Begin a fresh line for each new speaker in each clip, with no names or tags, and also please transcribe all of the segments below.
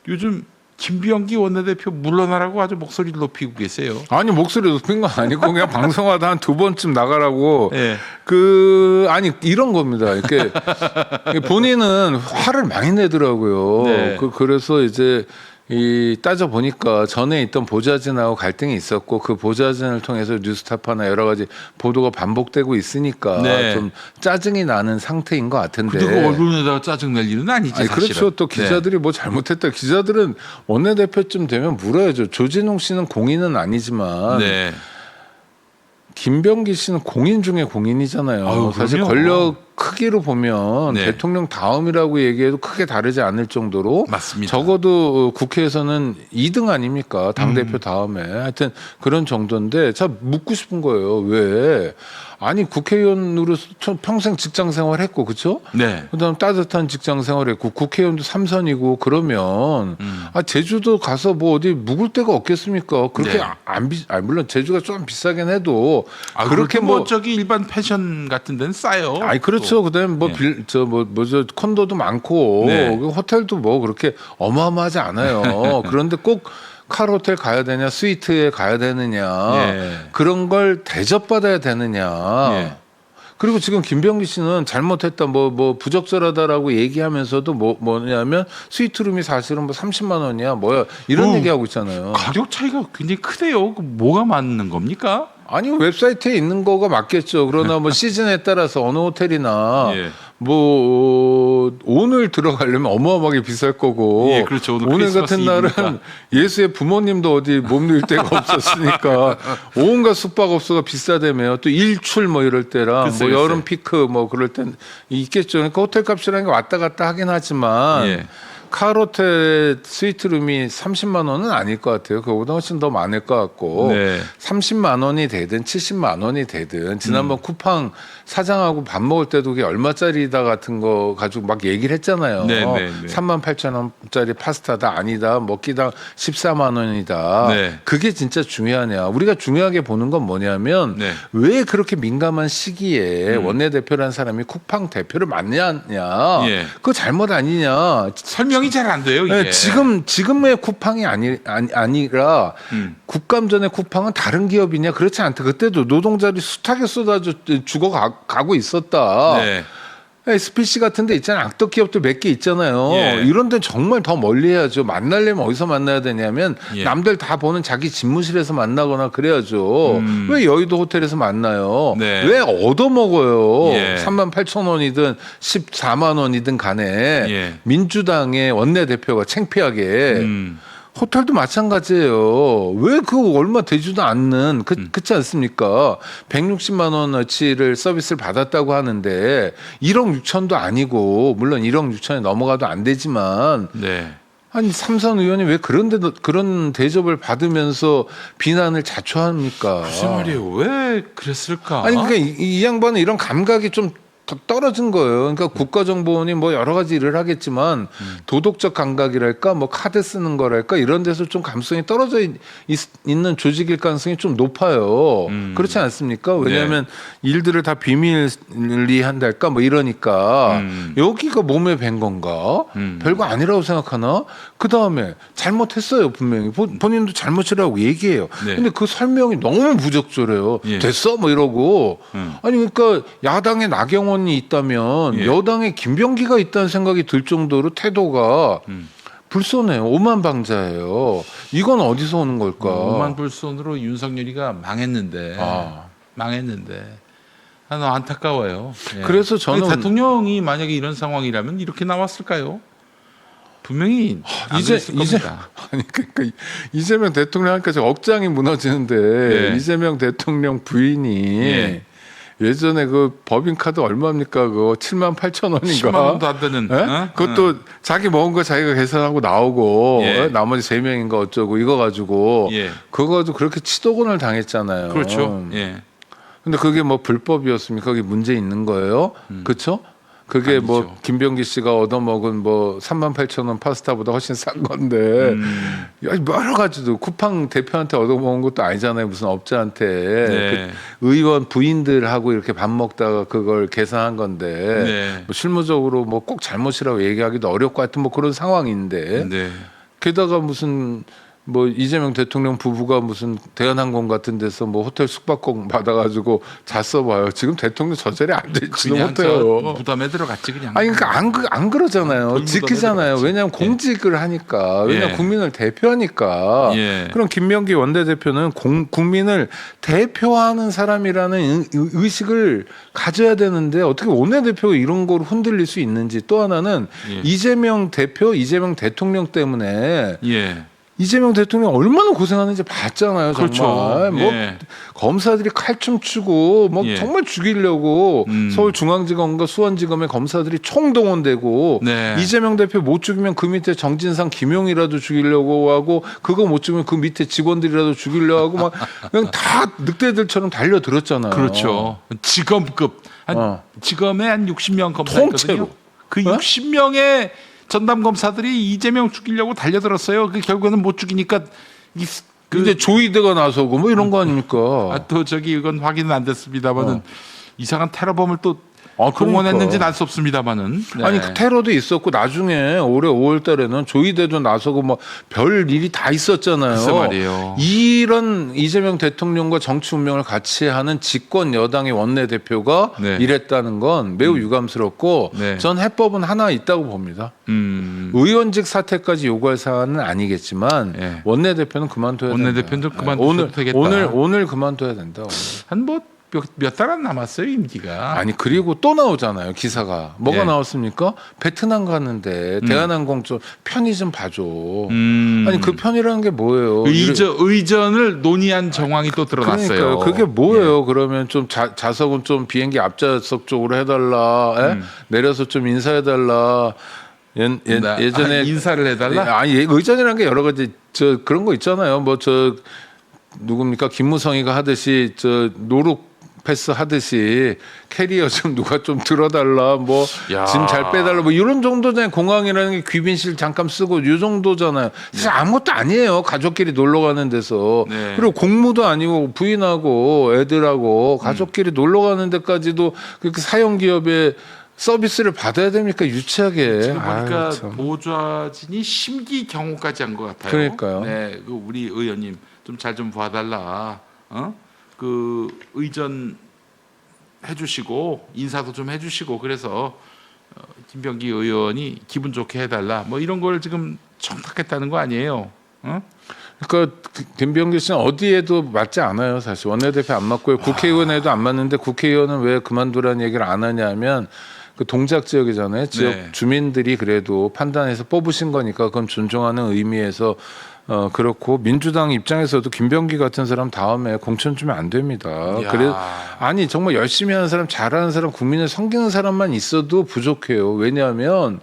요즘 김병기 원내대표 물러나라고 아주 목소리를 높이고 계세요.
아니 목소리 높인 건 아니고 그냥 방송하다 한 두 번쯤 나가라고
네.
아니 이런 겁니다. 이렇게 본인은 화를 많이 내더라고요.
네.
그래서 이제 따져 보니까 전에 있던 보좌진하고 갈등이 있었고 그 보좌진을 통해서 뉴스타파나 여러 가지 보도가 반복되고 있으니까
네.
좀 짜증이 나는 상태인 것 같은데.
근데 그 언론에다가 짜증 낼 일은 아니지.
아니,
사실은.
그렇죠. 또 기자들이 뭐 잘못했다. 기자들은 원내대표쯤 되면 물어야죠. 조진웅 씨는 공인은 아니지만
네.
김병기 씨는 공인 중에 공인이잖아요.
아유,
사실
그럼요.
권력 크기로 보면
네.
대통령 다음이라고 얘기해도 크게 다르지 않을 정도로
맞습니다.
적어도 국회에서는 2등 아닙니까? 당대표 다음에. 하여튼 그런 정도인데 참 묻고 싶은 거예요. 왜? 아니 국회의원으로서 평생 직장 생활했고 그렇죠?
네.
그다음 따뜻한 직장 생활했고 국회의원도 3선이고 그러면 제주도 가서 뭐 어디 묵을 데가 없겠습니까? 그렇게
네.
물론 제주가 좀 비싸긴 해도
그렇게 뭐 저기 일반 펜션 같은 데는 싸요.
아니 그렇죠. 그다음에 뭐
네.
뭐죠 콘도도 많고
네.
그 호텔도 뭐 그렇게 어마어마하지 않아요. 그런데 꼭 칼호텔 가야 되냐, 스위트에 가야 되느냐,
예.
그런 걸 대접받아야 되느냐.
예.
그리고 지금 김병기 씨는 잘못했다, 뭐 부적절하다라고 얘기하면서도 뭐냐면 스위트룸이 사실은 뭐 30만 원이야, 뭐야 이런 얘기하고 있잖아요.
가격 차이가 굉장히 크대요. 그 뭐가 맞는 겁니까?
아니 웹사이트에 있는 거가 맞겠죠. 그러나 뭐 시즌에 따라서 어느 호텔이나
예.
뭐 오늘 들어가려면 어마어마하게 비쌀 거고
예, 그렇죠. 오늘
같은
크리스마스
날은
이브니까.
예수의 부모님도 어디 몸둘 데가 없었으니까 온갖 숙박업소가 비싸다며요. 또 일출 뭐 이럴 때랑
글쎄,
뭐 여름
글쎄.
피크 뭐 그럴 땐 있겠죠. 그러니까 호텔 값이라는 게 왔다 갔다 하긴 하지만
예.
카로텔 스위트룸이 30만 원은 아닐 것 같아요. 그거보다 훨씬 더 많을 것 같고
네.
30만 원이 되든 70만 원이 되든 지난번 쿠팡 사장하고 밥 먹을 때도 그게 얼마짜리다 같은 거 가지고 막 얘기를 했잖아요.
네, 네, 네.
38,000원짜리 파스타다 아니다. 먹기당 14만 원이다.
네.
그게 진짜 중요하냐. 우리가 중요하게 보는 건 뭐냐면
네.
왜 그렇게 민감한 시기에 원내대표라는 사람이 쿠팡 대표를 맡냐냐.
예.
그거 잘못 아니냐.
설명이 잘 안 돼요. 이게.
네, 지금의 쿠팡이 아니라 국감전의 쿠팡은 다른 기업이냐 그렇지 않다. 그때도 노동자들이 숱하게 쏟아져 죽어가고 있었다.
네.
SPC 같은 데 있잖아요. 악덕 기업들 몇 개 있잖아요.
예.
이런 데는 정말 더 멀리 해야죠. 만나려면 어디서 만나야 되냐면
예.
남들 다 보는 자기 집무실에서 만나거나 그래야죠. 왜 여의도 호텔에서 만나요?
네.
왜 얻어먹어요?
예.
38,000원이든 14만 원이든 간에
예.
민주당의 원내대표가 창피하게 호텔도 마찬가지예요. 왜 그거 얼마 되지도 않는 그렇지 않습니까? 160만 원어치를 서비스를 받았다고 하는데 1억 6천도 아니고 물론 1억 6천이 넘어가도 안 되지만
네.
아니 삼선 의원이 왜 그런 대접을 받으면서 비난을 자초합니까?
무슨 말이에요? 왜 그랬을까?
아니 그러니까 이 양반은 이런 감각이 좀 떨어진 거예요. 그러니까 국가정보원이 뭐 여러 가지 일을 하겠지만 도덕적 감각이랄까 뭐 카드 쓰는 거랄까 이런 데서 좀 감성이 떨어져 있는 조직일 가능성이 좀 높아요. 그렇지 않습니까? 왜냐하면 일들을 다 비밀리한달까 뭐 이러니까 여기가 몸에 밴 건가? 별거 아니라고 생각하나? 그 다음에 잘못했어요 분명히 본인도 잘못이라고 얘기해요.
네.
근데 그 설명이 너무 부적절해요.
예.
됐어 뭐 이러고 아니 그러니까 야당의 나경원이 있다면
예.
여당의 김병기가 있다는 생각이 들 정도로 태도가 불손해요. 오만방자예요. 이건 어디서 오는 걸까?
오만불손으로 윤석열이가 망했는데 망했는데 나는 안타까워요. 예.
그래서 저는
아니, 대통령이 만약에 이런 상황이라면 이렇게 나왔을까요? 분명히 안 그랬을 겁니다.
아니 그러니까 이재명 대통령 하니까 억장이 무너지는데
예.
이재명 대통령 부인이
예.
예전에 그 법인카드 얼마입니까? 그거 7만 8천 원인가?
10만 원도 안 되는.
예?
어?
그것도 자기 먹은 거 자기가 계산하고 나오고
예.
나머지 3명인가 어쩌고 이거 가지고
예.
그거 가지고 그렇게 치도곤을 당했잖아요.
그렇죠. 예.
근데 그게 뭐 불법이었습니까? 그게 문제 있는 거예요? 그렇죠? 그게
아니죠.
뭐 김병기 씨가 얻어먹은 뭐 38,000원 파스타보다 훨씬 싼 건데 여러 가지도 쿠팡 대표한테 얻어먹은 것도 아니잖아요. 무슨 업자한테
네.
그 의원 부인들하고 이렇게 밥 먹다가 그걸 계산한 건데
네.
뭐 실무적으로 뭐 꼭 잘못이라고 얘기하기도 어렵고 하여튼 뭐 그런 상황인데
네.
게다가 무슨 뭐 이재명 대통령 부부가 무슨 대한항공 같은 데서 뭐 호텔 숙박권 받아가지고 잤어 봐요. 지금 대통령 저 자리에 앉아있지도
그냥
못해요.
무덤에 들어갔지 그냥.
아니 그러니까 안 그러잖아요.
돌무덤에
지키잖아요.
들어갔지.
왜냐하면 공직을 하니까. 왜냐하면
예.
국민을 대표하니까.
예.
그럼 김병기 원내대표는 국민을 대표하는 사람이라는 의식을 가져야 되는데 어떻게 원내대표가 이런 거로 흔들릴 수 있는지. 또 하나는
예.
이재명 대표, 이재명 대통령 때문에
예.
이재명 대통령 얼마나 고생하는지 봤잖아요. 정말.
그렇죠.
뭐
예.
검사들이 칼춤 추고 뭐
예.
정말 죽이려고 서울중앙지검과 수원지검의 검사들이 총동원되고
네.
이재명 대표 못 죽이면 그 밑에 정진상, 김용이라도 죽이려고 하고 그거 못 죽이면 그 밑에 직원들이라도 죽이려고 하고 막 그냥 다 늑대들처럼 달려들었잖아요.
그렇죠. 지검급 지검에 한 60명 검사였거든요.
통째로.
그
어?
60명의 전담 검사들이 이재명 죽이려고 달려들었어요. 그 결국에는 못 죽이니까
이제 조이대가 나서고 뭐 이런 거 아닙니까?
또 저기 이건 확인은 안 됐습니다만은 이상한 테러범을 또
그러니까.
동원했는지는 알 수 없습니다만은. 네.
아니 그 테러도 있었고 나중에 올해 5월 달에는 조이대도 나서고 뭐 별 일이 다 있었잖아요.
글쎄 말이에요.
이런 이재명 대통령과 정치 운명을 같이 하는 집권 여당의 원내대표가
네.
이랬다는 건 매우 유감스럽고
네.
전 해법은 하나 있다고 봅니다. 의원직 사퇴까지 요구할 사안은 아니겠지만
네.
원내대표는 그만둬야 된다.
원내대표는 그만둬도 되겠다.
오늘 그만둬야 된다. 오늘.
한 뭐 몇 달 안 남았어요 임기가.
아니 그리고 또 나오잖아요 기사가 뭐가
예.
나왔습니까? 베트남 갔는데 대한항공 좀 편의 좀 봐줘. 아니 그 편이라는 게 뭐예요?
의전을 논의한 정황이 또 드러났어요.
그러니까요. 그게 뭐예요? 그러면 좀 좌석은 좀 비행기 앞좌석 쪽으로 해달라. 내려서 좀 인사해달라. 예전에
인사를 해달라.
아니 의전이라는 게 여러 가지 그런 거 있잖아요. 뭐 누굽니까 김무성이가 하듯이 노룩 패스 하듯이 캐리어 좀 누가 좀 들어달라 뭐 짐 잘 빼달라 뭐 이런 정도잖아요. 공항이라는 게 귀빈실 잠깐 쓰고 이 정도잖아요. 사실 아무것도 아니에요. 가족끼리 놀러 가는 데서.
네.
그리고 공무도 아니고 부인하고 애들하고 가족끼리 놀러 가는 데까지도 그렇게 사형 기업에 서비스를 받아야 됩니까? 유치하게.
지금 보니까
아유, 참.
보좌진이 심기 경호까지 한 것 같아요.
그러니까요.
네, 우리 의원님 좀 잘 좀 봐달라. 그 의전 해주시고 인사도 좀 해주시고 그래서 김병기 의원이 기분 좋게 해달라. 뭐 이런 걸 지금 청탁했다는 거 아니에요?
그러니까 김병기 씨는 어디에도 맞지 않아요. 사실 원내대표 안 맞고요. 국회의원에도 안 맞는데 국회의원은 왜 그만두라는 얘기를 안 하냐면 그 동작 지역이잖아요. 지역
네.
주민들이 그래도 판단해서 뽑으신 거니까 그건 존중하는 의미에서 그렇고 민주당 입장에서도 김병기 같은 사람 다음에 공천 주면 안 됩니다. 그래 아니 정말 열심히 하는 사람, 잘하는 사람, 국민을 섬기는 사람만 있어도 부족해요. 왜냐하면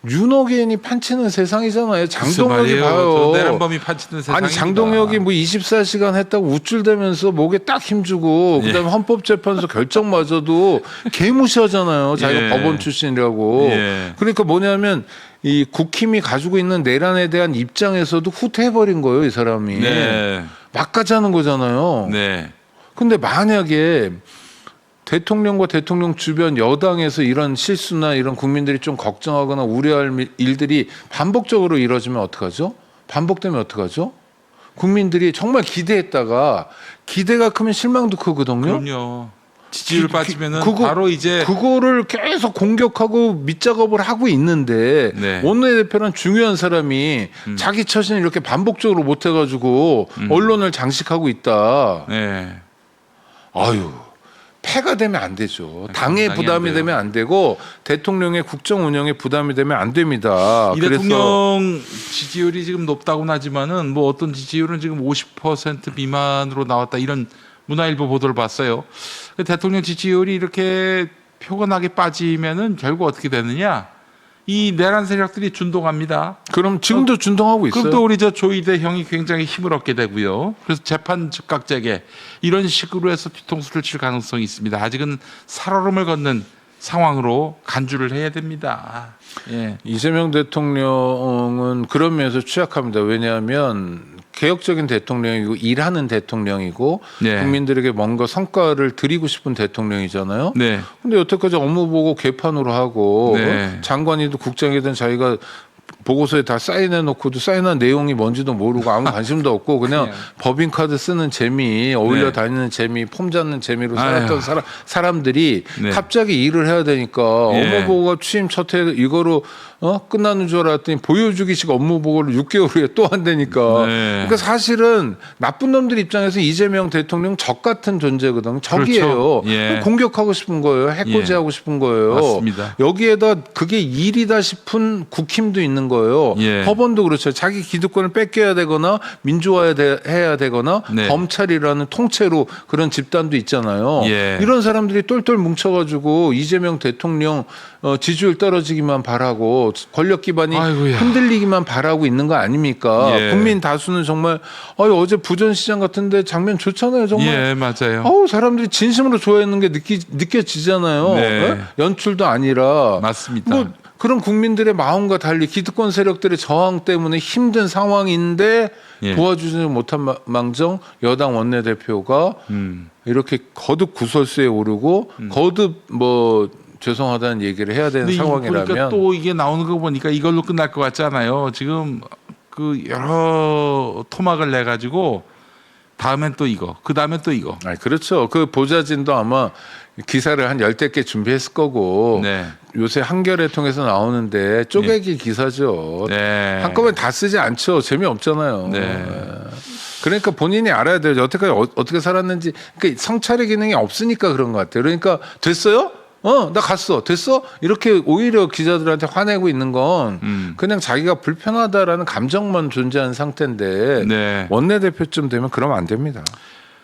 윤호개인이 판치는 세상이잖아요. 장동혁이 봐요.
내란범이 판치는 세상입니다.
아니 장동혁이 뭐 24시간 했다고 우쭐대면서 목에 딱 힘주고 그다음에 헌법재판소 결정마저도 개무시하잖아요. 자기가
예.
법원 출신이라고.
예.
그러니까 뭐냐면 이 국힘이 가지고 있는 내란에 대한 입장에서도 후퇴해버린 거예요, 이 사람이.
네.
막가자는 거잖아요.
네.
근데 만약에 대통령과 대통령 주변 여당에서 이런 실수나 이런 국민들이 좀 걱정하거나 우려할 일들이 반복적으로 이뤄지면 어떡하죠? 반복되면 어떡하죠? 국민들이 정말 기대했다가 기대가 크면 실망도 크거든요.
그럼요. 지지율 빠지면은
그거-
바로 이제
그거를 계속 공격하고 밑작업을 하고 있는데
네.
원내대표란 중요한 사람이 자기 처신을 이렇게 반복적으로 못해가지고 언론을 장식하고 있다.
네.
아유, 패가 되면 안 되죠. 당의
감당이 안
부담이
돼요.
되면 안 되고 대통령의 국정 운영에 부담이 되면 안 됩니다.
이 대통령 지지율이 지금 높다고는 하지만은 뭐 어떤 지지율은 지금 50% 미만으로 나왔다 이런 문화일보 보도를 봤어요. 대통령 지지율이 이렇게 표가 빠지면은 결국 어떻게 되느냐? 이 내란 세력들이 준동합니다.
그럼 지금도 준동하고 있어요.
그럼 또 우리 조이대 형이 굉장히 힘을 얻게 되고요. 그래서 재판 즉각 재개 이런 식으로 해서 뒤통수를 칠 가능성이 있습니다. 아직은 살얼음을 걷는 상황으로 간주를 해야 됩니다. 예.
이재명 대통령은 그런 면에서 취약합니다. 왜냐하면 개혁적인 대통령이고 일하는 대통령이고
네.
국민들에게 뭔가 성과를 드리고 싶은 대통령이잖아요.
네.
근데 여태까지 업무 보고 개판으로 하고
네.
장관이든 국장이든 자기가 보고서에 다 사인해 놓고도 사인한 내용이 뭔지도 모르고 아무 관심도 없고 그냥 법인카드 쓰는 재미, 어울려
네.
다니는 재미, 폼 잡는 재미로
아유.
살았던 사람들이
네.
갑자기 일을 해야 되니까
예.
업무보고가 취임 첫 해 이거로 끝나는 줄 알았더니 보여주기식 업무보고를 6개월 후에 또 한다니까.
네.
그러니까 사실은 나쁜 놈들 입장에서 이재명 대통령 적 같은 존재거든요. 적이에요.
그렇죠. 예.
공격하고 싶은 거예요. 해코지하고 싶은 거예요.
맞습니다.
여기에다 그게 일이다 싶은 국힘도 있는 거예요.
예.
법원도 그렇죠. 자기 기득권을 뺏겨야 되거나 민주화해야 되거나
네.
검찰이라는 통째로 그런 집단도 있잖아요.
예.
이런 사람들이 똘똘 뭉쳐가지고 이재명 대통령 지지율 떨어지기만 바라고 권력 기반이
아이고야.
흔들리기만 바라고 있는 거 아닙니까?
예.
국민 다수는 정말 어제 부전시장 같은데 장면 좋잖아요. 정말.
예, 맞아요.
사람들이 진심으로 좋아했는 게 느껴지잖아요.
네.
예? 연출도 아니라.
맞습니다.
뭐 그런 국민들의 마음과 달리 기득권 세력들의 저항 때문에 힘든 상황인데
예.
도와주지 못한 망정 여당 원내대표가 이렇게 거듭 구설수에 오르고 거듭 뭐 죄송하다는 얘기를 해야 되는
근데
상황이라면
그러니까 또 이게 나오는 거 보니까 이걸로 끝날 것 같지 않아요. 지금 그 여러 토막을 내 가지고 다음엔 또 이거, 그 다음엔 또 이거.
그렇죠. 그 보좌진도 아마 기사를 한 10대 개 준비했을 거고
네.
요새 한겨레 통해서 나오는데 쪼개기 기사죠.
네.
한꺼번에 다 쓰지 않죠. 재미없잖아요.
네.
그러니까 본인이 알아야 돼요. 여태까지 어떻게 살았는지. 그러니까 성찰의 기능이 없으니까 그런 것 같아요. 그러니까 됐어요? 나 갔어. 됐어? 이렇게 오히려 기자들한테 화내고 있는 건 그냥 자기가 불편하다라는 감정만 존재하는 상태인데
네.
원내대표쯤 되면 그러면 안 됩니다.